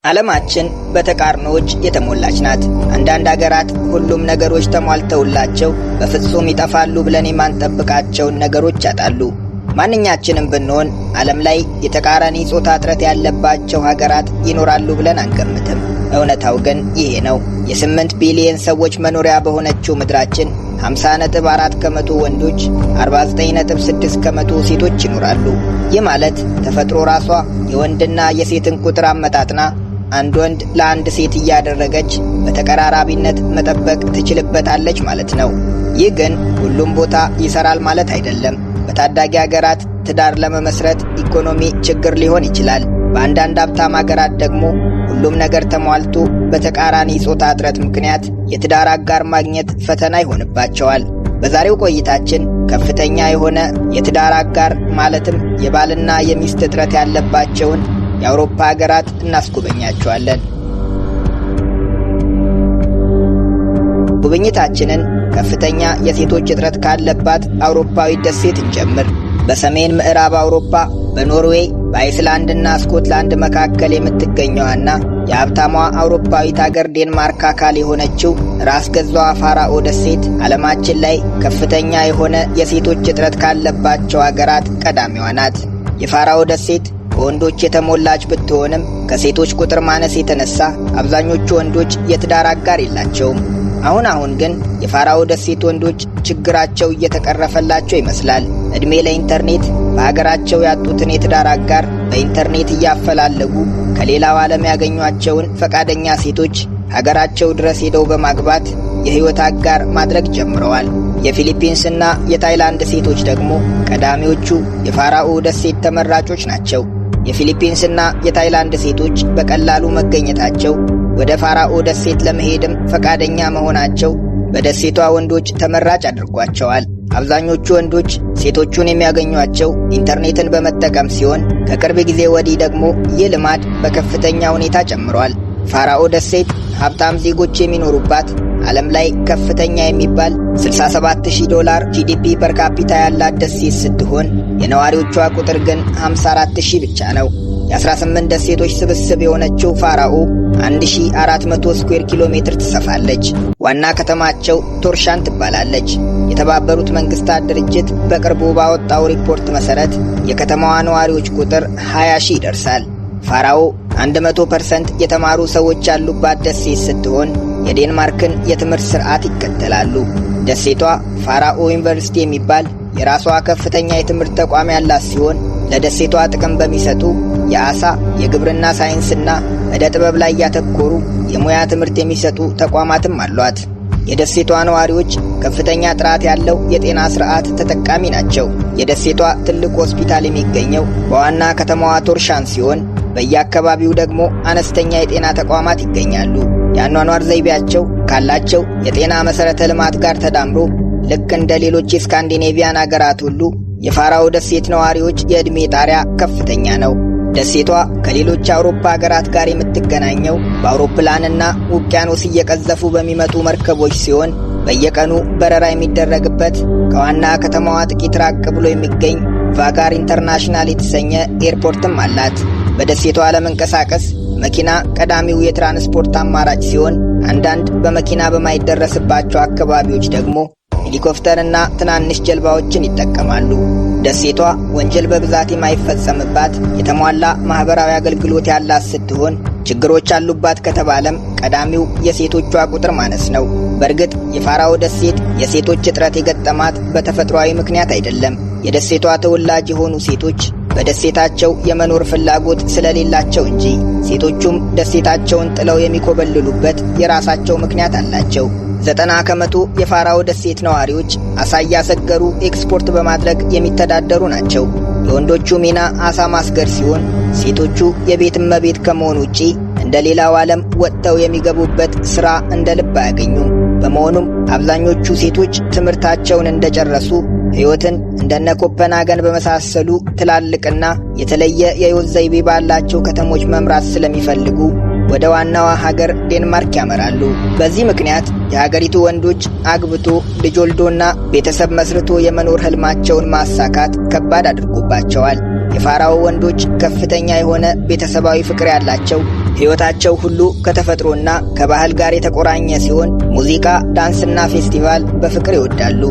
ዓለማችን በተቃርኖዎች የተሞላች ናት። አንዳንድ ሀገራት ሁሉም ነገሮች ተሟልተውላቸው በፍጹም ይጠፋሉ ብለን የማንጠብቃቸውን ነገሮች ያጣሉ። ማንኛችንም ብንሆን ዓለም ላይ የተቃራኒ ጾታ እጥረት ያለባቸው ሀገራት ይኖራሉ ብለን አንገምትም። እውነታው ግን ይሄ ነው። የ8 ቢሊዮን ሰዎች መኖሪያ በሆነችው ምድራችን 50.4 ከመቶ ወንዶች፣ 49.6 ከመቶ ሴቶች ይኖራሉ። ይህ ማለት ተፈጥሮ ራሷ የወንድና የሴትን ቁጥር አመጣጥና አንድ ወንድ ለአንድ ሴት እያደረገች በተቀራራቢነት መጠበቅ ትችልበታለች ማለት ነው። ይህ ግን ሁሉም ቦታ ይሰራል ማለት አይደለም። በታዳጊ ሀገራት ትዳር ለመመስረት ኢኮኖሚ ችግር ሊሆን ይችላል። በአንዳንድ ሀብታም ሀገራት ደግሞ ሁሉም ነገር ተሟልቶ በተቃራኒ ጾታ እጥረት ምክንያት የትዳር አጋር ማግኘት ፈተና ይሆንባቸዋል። በዛሬው ቆይታችን ከፍተኛ የሆነ የትዳር አጋር ማለትም የባልና የሚስት እጥረት ያለባቸውን የአውሮፓ ሀገራት እናስጎበኛቸዋለን። ጉብኝታችንን ከፍተኛ የሴቶች እጥረት ካለባት አውሮፓዊ ደሴት እንጀምር። በሰሜን ምዕራብ አውሮፓ በኖርዌይ በአይስላንድና ስኮትላንድ መካከል የምትገኘዋና የሀብታሟ አውሮፓዊት ሀገር ዴንማርክ አካል የሆነችው ራስ ገዟ ፋራኦ ደሴት ዓለማችን ላይ ከፍተኛ የሆነ የሴቶች እጥረት ካለባቸው ሀገራት ቀዳሚዋ ናት። የፋራኦ ደሴት በወንዶች የተሞላች ብትሆንም ከሴቶች ቁጥር ማነስ የተነሳ አብዛኞቹ ወንዶች የትዳር አጋር የላቸውም። አሁን ግን የፋራኦ ደሴት ወንዶች ችግራቸው እየተቀረፈላቸው ይመስላል። ዕድሜ ለኢንተርኔት በሀገራቸው ያጡትን የትዳር አጋር በኢንተርኔት እያፈላለጉ ከሌላው ዓለም ያገኟቸውን ፈቃደኛ ሴቶች ሀገራቸው ድረስ ሄደው በማግባት የሕይወት አጋር ማድረግ ጀምረዋል። የፊሊፒንስና የታይላንድ ሴቶች ደግሞ ቀዳሚዎቹ የፋራኦ ደሴት ተመራጮች ናቸው። የፊሊፒንስና የታይላንድ ሴቶች በቀላሉ መገኘታቸው ወደ ፋራኦ ደሴት ለመሄድም ፈቃደኛ መሆናቸው በደሴቷ ወንዶች ተመራጭ አድርጓቸዋል። አብዛኞቹ ወንዶች ሴቶቹን የሚያገኟቸው ኢንተርኔትን በመጠቀም ሲሆን ከቅርብ ጊዜ ወዲህ ደግሞ ይህ ልማድ በከፍተኛ ሁኔታ ጨምሯል። ፋራኦ ደሴት ሀብታም ዜጎች የሚኖሩባት ዓለም ላይ ከፍተኛ የሚባል $67,000 ጂዲፒ ፐር ካፒታ ያላት ደሴት ስትሆን የነዋሪዎቿ ቁጥር ግን 54,000 ብቻ ነው። የ18 ደሴቶች ስብስብ የሆነችው ፋራኦ 1400 ስኩዌር ኪሎ ሜትር ትሰፋለች። ዋና ከተማቸው ቶርሻን ትባላለች። የተባበሩት መንግስታት ድርጅት በቅርቡ ባወጣው ሪፖርት መሰረት የከተማዋ ነዋሪዎች ቁጥር 20,000 ይደርሳል። ፋራኦ 100% የተማሩ ሰዎች ያሉባት ደሴት ስትሆን የዴንማርክን የትምህርት ስርዓት ይከተላሉ። ደሴቷ ፋራኦ ዩኒቨርሲቲ የሚባል የራሷ ከፍተኛ የትምህርት ተቋም ያላት ሲሆን ለደሴቷ ጥቅም በሚሰጡ የአሳ፣ የግብርና ሳይንስና ዕደ ጥበብ ላይ ያተኮሩ የሙያ ትምህርት የሚሰጡ ተቋማትም አሏት። የደሴቷ ነዋሪዎች ከፍተኛ ጥራት ያለው የጤና ስርዓት ተጠቃሚ ናቸው። የደሴቷ ትልቅ ሆስፒታል የሚገኘው በዋና ከተማዋ ቶርሻን ሲሆን በየአካባቢው ደግሞ አነስተኛ የጤና ተቋማት ይገኛሉ። የአኗኗር ዘይቤያቸው ካላቸው የጤና መሠረተ ልማት ጋር ተዳምሮ ልክ እንደ ሌሎች የስካንዲኔቪያን አገራት ሁሉ የፋራኦ ደሴት ነዋሪዎች የዕድሜ ጣሪያ ከፍተኛ ነው። ደሴቷ ከሌሎች አውሮፓ ሀገራት ጋር የምትገናኘው በአውሮፕላንና ውቅያኖስ እየቀዘፉ በሚመጡ መርከቦች ሲሆን በየቀኑ በረራ የሚደረግበት ከዋና ከተማዋ ጥቂት ራቅ ብሎ የሚገኝ ቫጋር ኢንተርናሽናል የተሰኘ ኤርፖርትም አላት። በደሴቷ ለመንቀሳቀስ መኪና ቀዳሚው የትራንስፖርት አማራጭ ሲሆን አንዳንድ በመኪና በማይደረስባቸው አካባቢዎች ደግሞ ሄሊኮፕተርና ትናንሽ ጀልባዎችን ይጠቀማሉ። ደሴቷ ወንጀል በብዛት የማይፈጸምባት የተሟላ ማህበራዊ አገልግሎት ያላት ስትሆን ችግሮች አሉባት ከተባለም ቀዳሚው የሴቶቿ ቁጥር ማነስ ነው። በእርግጥ የፋራኦ ደሴት የሴቶች እጥረት የገጠማት በተፈጥሯዊ ምክንያት አይደለም። የደሴቷ ተወላጅ የሆኑ ሴቶች በደሴታቸው የመኖር ፍላጎት ስለሌላቸው እንጂ። ሴቶቹም ደሴታቸውን ጥለው የሚኮበልሉበት የራሳቸው ምክንያት አላቸው። 90 ከመቶ የፋራኦ ደሴት ነዋሪዎች አሳ እያሰገሩ ኤክስፖርት በማድረግ የሚተዳደሩ ናቸው። የወንዶቹ ሚና አሳ ማስገር ሲሆን ሴቶቹ የቤት እመቤት ከመሆን ውጪ እንደ ሌላው ዓለም ወጥተው የሚገቡበት ሥራ እንደ ልብ አያገኙም። በመሆኑም አብዛኞቹ ሴቶች ትምህርታቸውን እንደጨረሱ ሕይወትን እንደነ ኮፐንሃገን በመሳሰሉ ትላልቅና የተለየ የሕይወት ዘይቤ ባላቸው ከተሞች መምራት ስለሚፈልጉ ወደ ዋናዋ ሀገር ዴንማርክ ያመራሉ። በዚህ ምክንያት የሀገሪቱ ወንዶች አግብቶ ልጅ ወልዶና ቤተሰብ መስርቶ የመኖር ህልማቸውን ማሳካት ከባድ አድርጎባቸዋል። የፋራኦ ወንዶች ከፍተኛ የሆነ ቤተሰባዊ ፍቅር ያላቸው፣ ሕይወታቸው ሁሉ ከተፈጥሮና ከባህል ጋር የተቆራኘ ሲሆን ሙዚቃ፣ ዳንስና ፌስቲቫል በፍቅር ይወዳሉ።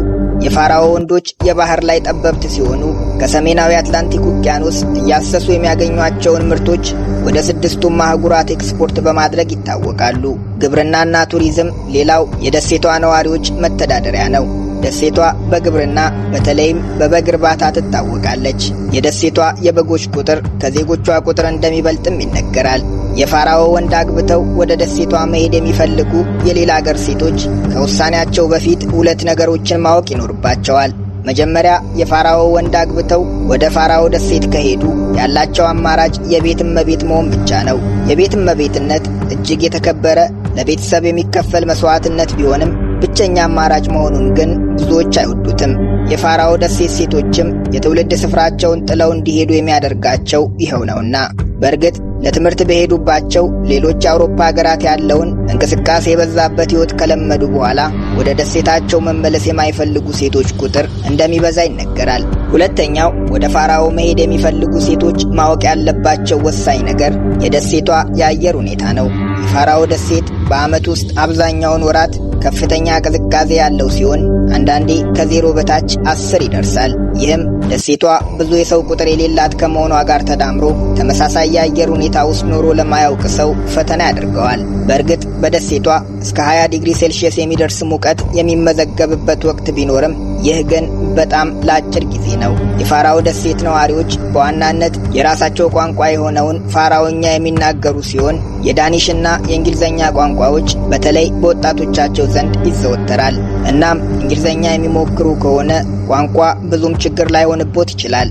የፋራኦ ወንዶች የባህር ላይ ጠበብት ሲሆኑ ከሰሜናዊ አትላንቲክ ውቅያኖስ እያሰሱ የሚያገኟቸውን ምርቶች ወደ 6ቱም አህጉራት ኤክስፖርት በማድረግ ይታወቃሉ። ግብርናና ቱሪዝም ሌላው የደሴቷ ነዋሪዎች መተዳደሪያ ነው። ደሴቷ በግብርና በተለይም በበግ እርባታ ትታወቃለች። የደሴቷ የበጎች ቁጥር ከዜጎቿ ቁጥር እንደሚበልጥም ይነገራል። የፋራኦ ወንድ አግብተው ወደ ደሴቷ መሄድ የሚፈልጉ የሌላ አገር ሴቶች ከውሳኔያቸው በፊት 2 ነገሮችን ማወቅ ይኖርባቸዋል። መጀመሪያ የፋራኦ ወንድ አግብተው ወደ ፋራኦ ደሴት ከሄዱ ያላቸው አማራጭ የቤት እመቤት መሆን ብቻ ነው። የቤት እመቤትነት እጅግ የተከበረ ለቤተሰብ የሚከፈል መስዋዕትነት ቢሆንም ብቸኛ አማራጭ መሆኑን ግን ብዙዎች አይወዱትም። የፋራኦ ደሴት ሴቶችም የትውልድ ስፍራቸውን ጥለው እንዲሄዱ የሚያደርጋቸው ይኸው ነውና። በእርግጥ ለትምህርት በሄዱባቸው ሌሎች የአውሮፓ ሀገራት ያለውን እንቅስቃሴ የበዛበት ሕይወት ከለመዱ በኋላ ወደ ደሴታቸው መመለስ የማይፈልጉ ሴቶች ቁጥር እንደሚበዛ ይነገራል። ሁለተኛው ወደ ፋራኦ መሄድ የሚፈልጉ ሴቶች ማወቅ ያለባቸው ወሳኝ ነገር የደሴቷ የአየር ሁኔታ ነው። የፋራኦ ደሴት በዓመት ውስጥ አብዛኛውን ወራት ከፍተኛ ቅዝቃዜ ያለው ሲሆን አንዳንዴ ከ0 በታች 10 ይደርሳል። ይህም ደሴቷ ብዙ የሰው ቁጥር የሌላት ከመሆኗ ጋር ተዳምሮ ተመሳሳይ የአየር ሁኔታ ውስጥ ኖሮ ለማያውቅ ሰው ፈተና ያደርገዋል። በእርግጥ በደሴቷ እስከ 20 ዲግሪ ሴልሺየስ የሚደርስ ሙቀት የሚመዘገብበት ወቅት ቢኖርም ይህ ግን በጣም ለአጭር ጊዜ ነው። የፋራኦ ደሴት ነዋሪዎች በዋናነት የራሳቸው ቋንቋ የሆነውን ፋራኦኛ የሚናገሩ ሲሆን የዳኒሽና የእንግሊዝኛ ቋንቋዎች በተለይ በወጣቶቻቸው ዘንድ ይዘወተራል። እናም እንግሊዝኛ የሚሞክሩ ከሆነ ቋንቋ ብዙም ችግር ላይሆንቦት ይችላል።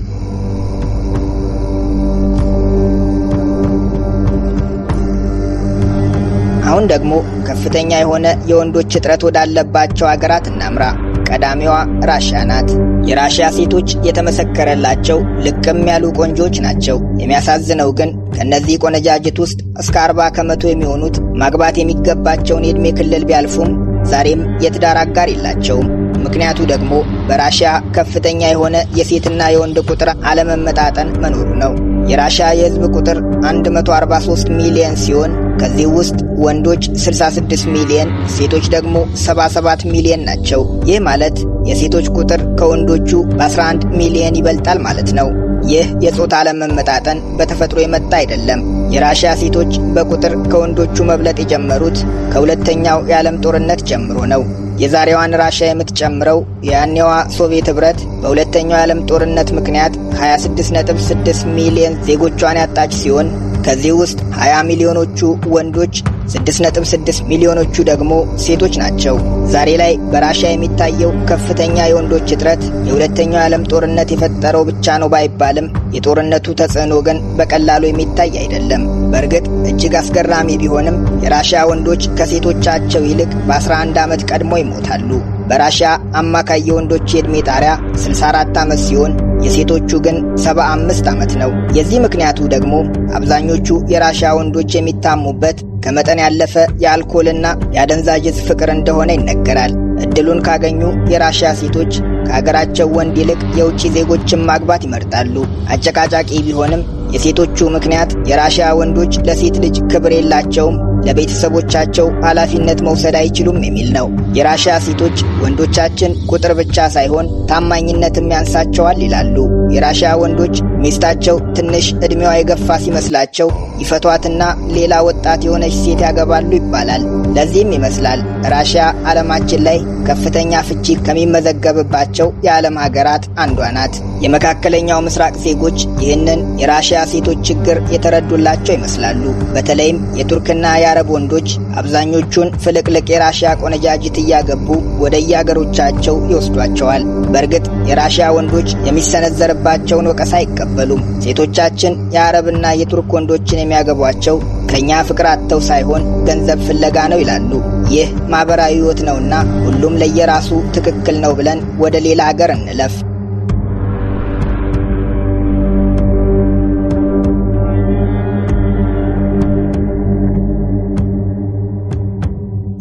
አሁን ደግሞ ከፍተኛ የሆነ የወንዶች እጥረት ወዳለባቸው አገራት እናምራ። ቀዳሚዋ ራሽያ ናት። የራሽያ ሴቶች የተመሰከረላቸው ልቅም ያሉ ቆንጆች ናቸው። የሚያሳዝነው ግን ከነዚህ ቆነጃጅት ውስጥ እስከ 40 ከመቶ የሚሆኑት ማግባት የሚገባቸውን የዕድሜ ክልል ቢያልፉም ዛሬም የትዳር አጋር የላቸውም። ምክንያቱ ደግሞ በራሽያ ከፍተኛ የሆነ የሴትና የወንድ ቁጥር አለመመጣጠን መኖሩ ነው። የራሽያ የሕዝብ ቁጥር 143 ሚሊዮን ሲሆን ከዚህ ውስጥ ወንዶች 66 ሚሊዮን፣ ሴቶች ደግሞ 77 ሚሊዮን ናቸው። ይህ ማለት የሴቶች ቁጥር ከወንዶቹ በ11 ሚሊዮን ይበልጣል ማለት ነው። ይህ የጾታ አለመመጣጠን በተፈጥሮ የመጣ አይደለም። የራሽያ ሴቶች በቁጥር ከወንዶቹ መብለጥ የጀመሩት ከሁለተኛው የዓለም ጦርነት ጀምሮ ነው። የዛሬዋን ራሽያ የምትጨምረው የያኔዋ ሶቪየት ኅብረት በሁለተኛው የዓለም ጦርነት ምክንያት 26.6 ሚሊዮን ዜጎቿን ያጣች ሲሆን ከዚህ ውስጥ 20 ሚሊዮኖቹ ወንዶች፣ 6.6 ሚሊዮኖቹ ደግሞ ሴቶች ናቸው። ዛሬ ላይ በራሽያ የሚታየው ከፍተኛ የወንዶች እጥረት የሁለተኛው የዓለም ጦርነት የፈጠረው ብቻ ነው ባይባልም የጦርነቱ ተጽዕኖ ግን በቀላሉ የሚታይ አይደለም። በእርግጥ እጅግ አስገራሚ ቢሆንም የራሽያ ወንዶች ከሴቶቻቸው ይልቅ በ11 ዓመት ቀድሞ ይሞታሉ። በራሽያ አማካይ የወንዶች የዕድሜ ጣሪያ 64 ዓመት ሲሆን የሴቶቹ ግን 75 ዓመት ነው። የዚህ ምክንያቱ ደግሞ አብዛኞቹ የራሽያ ወንዶች የሚታሙበት ከመጠን ያለፈ የአልኮልና የአደንዛዥ ዕፅ ፍቅር እንደሆነ ይነገራል። እድሉን ካገኙ የራሽያ ሴቶች ከሀገራቸው ወንድ ይልቅ የውጭ ዜጎችን ማግባት ይመርጣሉ። አጨቃጫቂ ቢሆንም የሴቶቹ ምክንያት የራሽያ ወንዶች ለሴት ልጅ ክብር የላቸውም፣ ለቤተሰቦቻቸው ኃላፊነት መውሰድ አይችሉም የሚል ነው። የራሽያ ሴቶች ወንዶቻችን ቁጥር ብቻ ሳይሆን ታማኝነትም ያንሳቸዋል ይላሉ። የራሽያ ወንዶች ሚስታቸው ትንሽ ዕድሜዋ የገፋ ሲመስላቸው ይፈቷትና ሌላ ወጣት የሆነች ሴት ያገባሉ ይባላል። ለዚህም ይመስላል ራሽያ ዓለማችን ላይ ከፍተኛ ፍቺ ከሚመዘገብባቸው የዓለም ሀገራት አንዷ ናት። የመካከለኛው ምስራቅ ዜጎች ይህንን የራሽያ ሴቶች ችግር የተረዱላቸው ይመስላሉ። በተለይም የቱርክና የአረብ ወንዶች አብዛኞቹን ፍልቅልቅ የራሽያ ቆነጃጅት እያገቡ ወደ የአገሮቻቸው ይወስዷቸዋል። በእርግጥ የራሽያ ወንዶች የሚሰነዘርባቸውን ወቀሳ አይቀበሉም። ሴቶቻችን የአረብና የቱርክ ወንዶችን የሚያገቧቸው ከኛ ፍቅር አጥተው ሳይሆን ገንዘብ ፍለጋ ነው ይላሉ። ይህ ማህበራዊ ሕይወት ነውና ሁሉም ለየራሱ ትክክል ነው ብለን ወደ ሌላ ሀገር እንለፍ።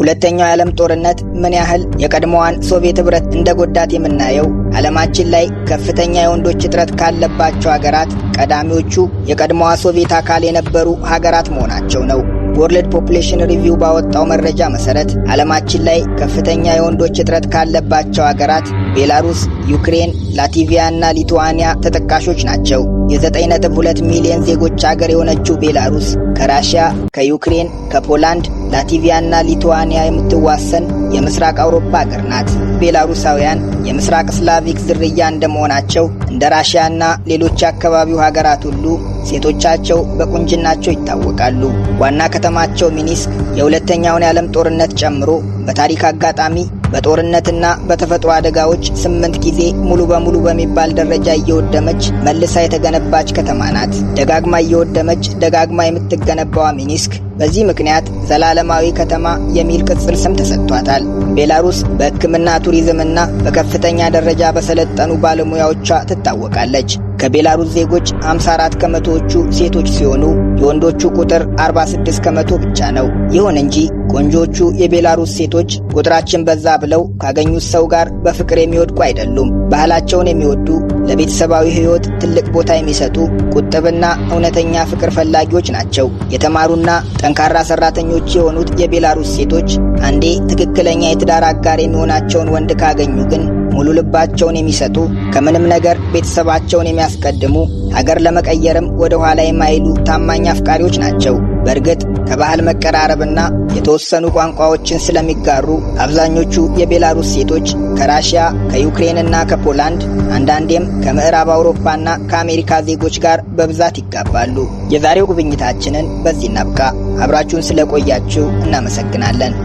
ሁለተኛው የዓለም ጦርነት ምን ያህል የቀድሞዋን ሶቪየት ኅብረት እንደጎዳት የምናየው ዓለማችን ላይ ከፍተኛ የወንዶች እጥረት ካለባቸው ሀገራት ቀዳሚዎቹ የቀድሞዋ ሶቪየት አካል የነበሩ ሀገራት መሆናቸው ነው። ወርልድ ፖፑሌሽን ሪቪው ባወጣው መረጃ መሰረት ዓለማችን ላይ ከፍተኛ የወንዶች እጥረት ካለባቸው ሀገራት ቤላሩስ፣ ዩክሬን፣ ላቲቪያ እና ሊቱዋኒያ ተጠቃሾች ናቸው። የ9.2 ሚሊዮን ዜጎች ሀገር የሆነችው ቤላሩስ ከራሽያ፣ ከዩክሬን፣ ከፖላንድ፣ ላቲቪያ እና ሊቱዋኒያ የምትዋሰን የምስራቅ አውሮፓ ሀገር ናት። ቤላሩሳውያን የምስራቅ ስላቪክ ዝርያ እንደመሆናቸው እንደ ራሽያ እና ሌሎች የአካባቢው ሀገራት ሁሉ ሴቶቻቸው በቁንጅናቸው ይታወቃሉ። ዋና ከተማቸው ሚኒስክ የሁለተኛውን የዓለም ጦርነት ጨምሮ በታሪክ አጋጣሚ በጦርነትና በተፈጥሮ አደጋዎች 8 ጊዜ ሙሉ በሙሉ በሚባል ደረጃ እየወደመች መልሳ የተገነባች ከተማ ናት። ደጋግማ እየወደመች ደጋግማ የምትገነባዋ ሚኒስክ በዚህ ምክንያት ዘላለማዊ ከተማ የሚል ቅጽል ስም ተሰጥቷታል። ቤላሩስ በሕክምና ቱሪዝምና በከፍተኛ ደረጃ በሰለጠኑ ባለሙያዎቿ ትታወቃለች። ከቤላሩስ ዜጎች 54 ከመቶዎቹ ሴቶች ሲሆኑ የወንዶቹ ቁጥር 46 ከመቶ ብቻ ነው። ይሁን እንጂ ቆንጆቹ የቤላሩስ ሴቶች ቁጥራችን በዛ ብለው ካገኙት ሰው ጋር በፍቅር የሚወድቁ አይደሉም። ባህላቸውን የሚወዱ፣ ለቤተሰባዊ ሕይወት ትልቅ ቦታ የሚሰጡ፣ ቁጥብና እውነተኛ ፍቅር ፈላጊዎች ናቸው። የተማሩና ጠንካራ ሰራተኞች የሆኑት የቤላሩስ ሴቶች አንዴ ትክክለኛ የትዳር አጋር የሚሆናቸውን ወንድ ካገኙ ግን ሙሉ ልባቸውን የሚሰጡ፣ ከምንም ነገር ቤተሰባቸውን የሚያስቀድሙ፣ ሀገር ለመቀየርም ወደ ኋላ የማይሉ ታማኝ አፍቃሪዎች ናቸው። በእርግጥ ከባህል መቀራረብና የተወሰኑ ቋንቋዎችን ስለሚጋሩ አብዛኞቹ የቤላሩስ ሴቶች ከራሽያ፣ ከዩክሬንና ከፖላንድ አንዳንዴም ከምዕራብ አውሮፓና ከአሜሪካ ዜጎች ጋር በብዛት ይጋባሉ። የዛሬው ጉብኝታችንን በዚህ እናብቃ። አብራችሁን ስለቆያችሁ እናመሰግናለን።